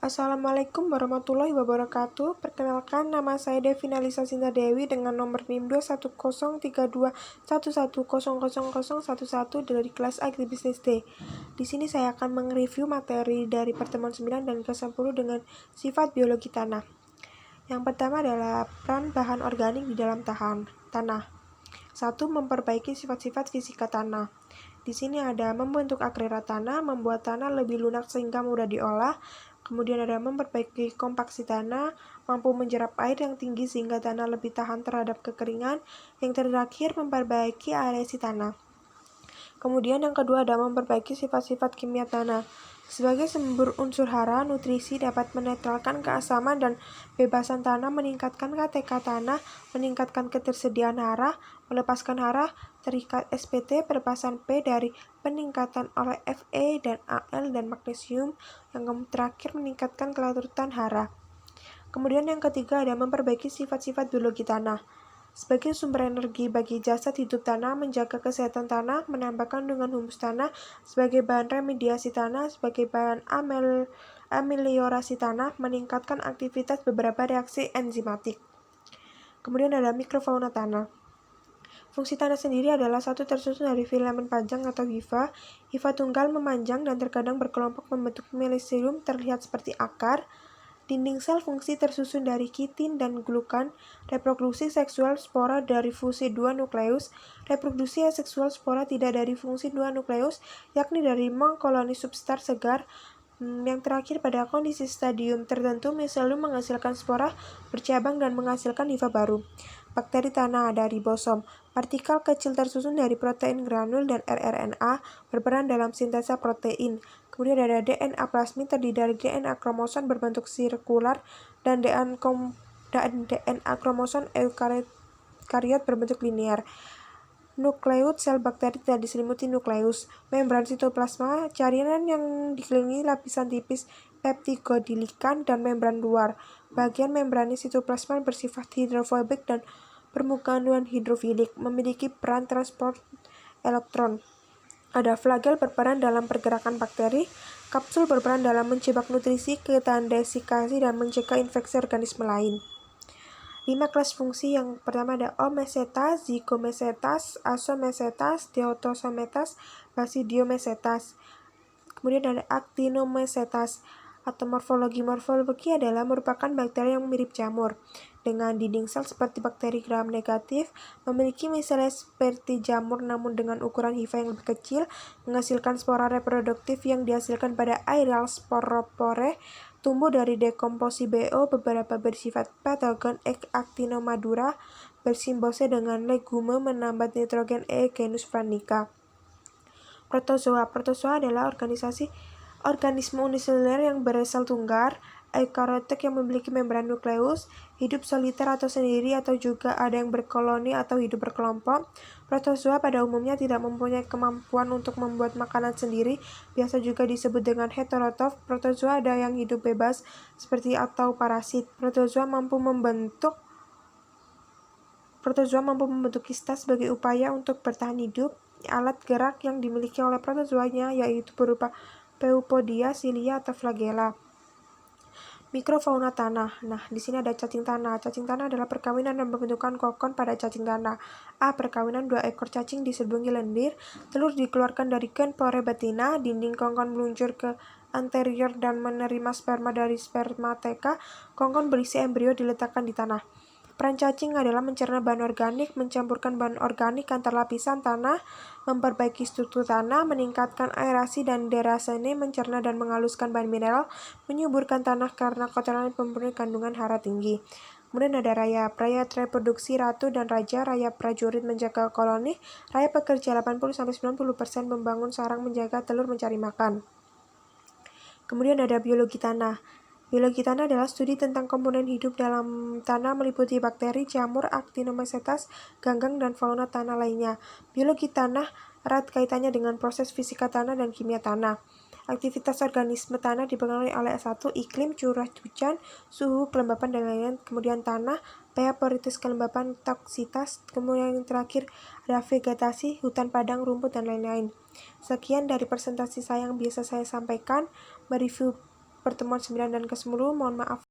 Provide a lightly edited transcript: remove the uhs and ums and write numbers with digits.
Assalamualaikum warahmatullahi wabarakatuh. Perkenalkan, nama saya Devina Lisa Sinta Dewi dengan nomor NIM 2103211000011 dari kelas Agribisnis D. Di sini saya akan mereview materi dari pertemuan 9 dan ke-10 dengan sifat biologi tanah. Yang pertama adalah peran bahan organik di dalam tanah. 1. Memperbaiki sifat-sifat fisika tanah. Di sini ada membentuk agregat tanah, membuat tanah lebih lunak sehingga mudah diolah. Kemudian ada memperbaiki kompaksi tanah, mampu menyerap air yang tinggi sehingga tanah lebih tahan terhadap kekeringan. Yang terakhir, memperbaiki aerasi tanah. Kemudian yang kedua ada memperbaiki sifat-sifat kimia tanah. Sebagai sumber unsur hara, nutrisi dapat menetralkan keasaman dan bebasan tanah, meningkatkan KTK tanah, meningkatkan ketersediaan hara, melepaskan hara, terikat SPT, pelepasan P dari peningkatan oleh Fe dan Al dan magnesium. Yang terakhir meningkatkan kelarutan hara. Kemudian yang ketiga ada memperbaiki sifat-sifat biologi tanah. Sebagai sumber energi bagi jasad hidup tanah, menjaga kesehatan tanah, menambah kandungan humus tanah, sebagai bahan remediasi tanah, sebagai bahan ameliorasi tanah, meningkatkan aktivitas beberapa reaksi enzimatik. Kemudian ada mikrofauna tanah. Fungsi tanah sendiri adalah satu tersusun dari filamen panjang atau hifa. Hifa tunggal memanjang dan terkadang berkelompok membentuk meliserium terlihat seperti akar. Dinding sel fungsi tersusun dari kitin dan glukan. Reproduksi seksual spora dari fungsi 2 nukleus. Reproduksi aseksual spora tidak dari fungsi 2 nukleus, yakni dari mengkoloni substrat segar. Yang terakhir, pada kondisi stadium tertentu, miselium menghasilkan spora, bercabang dan menghasilkan hifa baru. Bakteri tanah ada ribosom. Partikel kecil tersusun dari protein granul dan rRNA berperan dalam sintesa protein. Kemudian ada DNA plasmid terdiri dari DNA kromosom berbentuk sirkular dan DNA kromosom eukariot berbentuk linear. Nukleus sel bakteri tidak diselimuti nukleus. Membran sitoplasma jaringan yang dikelilingi lapisan tipis peptigodilikan dan membran luar. Bagian membrani sitoplasma bersifat hidrofobik dan permukaan luar hidrofilik, memiliki peran transport elektron. Ada flagel berperan dalam pergerakan bakteri, kapsul berperan dalam menjebak nutrisi, ketahan desikasi, dan mencegah infeksi organisme lain. 5 kelas fungsi. Yang pertama ada omesetas, zigomesetas, asomesetas, deotosometas, basidiomesetas. Kemudian ada actinomesetas. Atau morfologi adalah merupakan bakteri yang mirip jamur, dengan dinding sel seperti bakteri gram negatif, memiliki misalnya seperti jamur namun dengan ukuran hifa yang lebih kecil, menghasilkan spora reproduktif yang dihasilkan pada aerial sporopore, tumbuh dari dekomposi BO, beberapa bersifat patogen, actinomadura, bersimbose dengan legume, menambah nitrogen genus Franica. Protozoa adalah organisme uniseluler yang bersel tunggal, eukariotik yang memiliki membran nukleus, hidup soliter atau sendiri atau juga ada yang berkoloni atau hidup berkelompok. Protozoa pada umumnya tidak mempunyai kemampuan untuk membuat makanan sendiri, biasa juga disebut dengan heterotrof. Protozoa ada yang hidup bebas seperti atau parasit. Protozoa mampu membentuk kista sebagai upaya untuk bertahan hidup. Alat gerak yang dimiliki oleh protozoanya yaitu berupa Peupodia, silia, atau flagela. Mikrofauna tanah. Nah, di sini ada cacing tanah. Cacing tanah adalah perkawinan dan pembentukan kokon pada cacing tanah. A. Perkawinan 2 ekor cacing diselubungi lendir. Telur dikeluarkan dari gen pore betina. Dinding kokon meluncur ke anterior dan menerima sperma dari spermateka. Kokon berisi embrio diletakkan di tanah. Peran cacing adalah mencerna bahan organik, mencampurkan bahan organik antar lapisan tanah, memperbaiki struktur tanah, meningkatkan aerasi dan derasane, mencerna dan menghaluskan bahan mineral, menyuburkan tanah karena kotoran mempunyai kandungan hara tinggi. Kemudian ada rayap reproduksi ratu dan raja, rayap prajurit menjaga koloni, rayap pekerja 80-90% membangun sarang, menjaga telur, mencari makan. Kemudian ada biologi tanah. Biologi tanah adalah studi tentang komponen hidup dalam tanah meliputi bakteri, jamur, actinomesetas, ganggang, dan fauna tanah lainnya. Biologi tanah erat kaitannya dengan proses fisika tanah dan kimia tanah. Aktivitas organisme tanah dipengaruhi oleh 1. Iklim, curah hujan, suhu, kelembapan, dan lain-lain. Kemudian tanah, pH, poritas, kelembapan, toksitas. Kemudian yang terakhir ada vegetasi, hutan padang, rumput, dan lain-lain. Sekian dari presentasi saya yang biasa saya sampaikan. Mereview pertemuan 9 dan ke-10. Mohon maaf.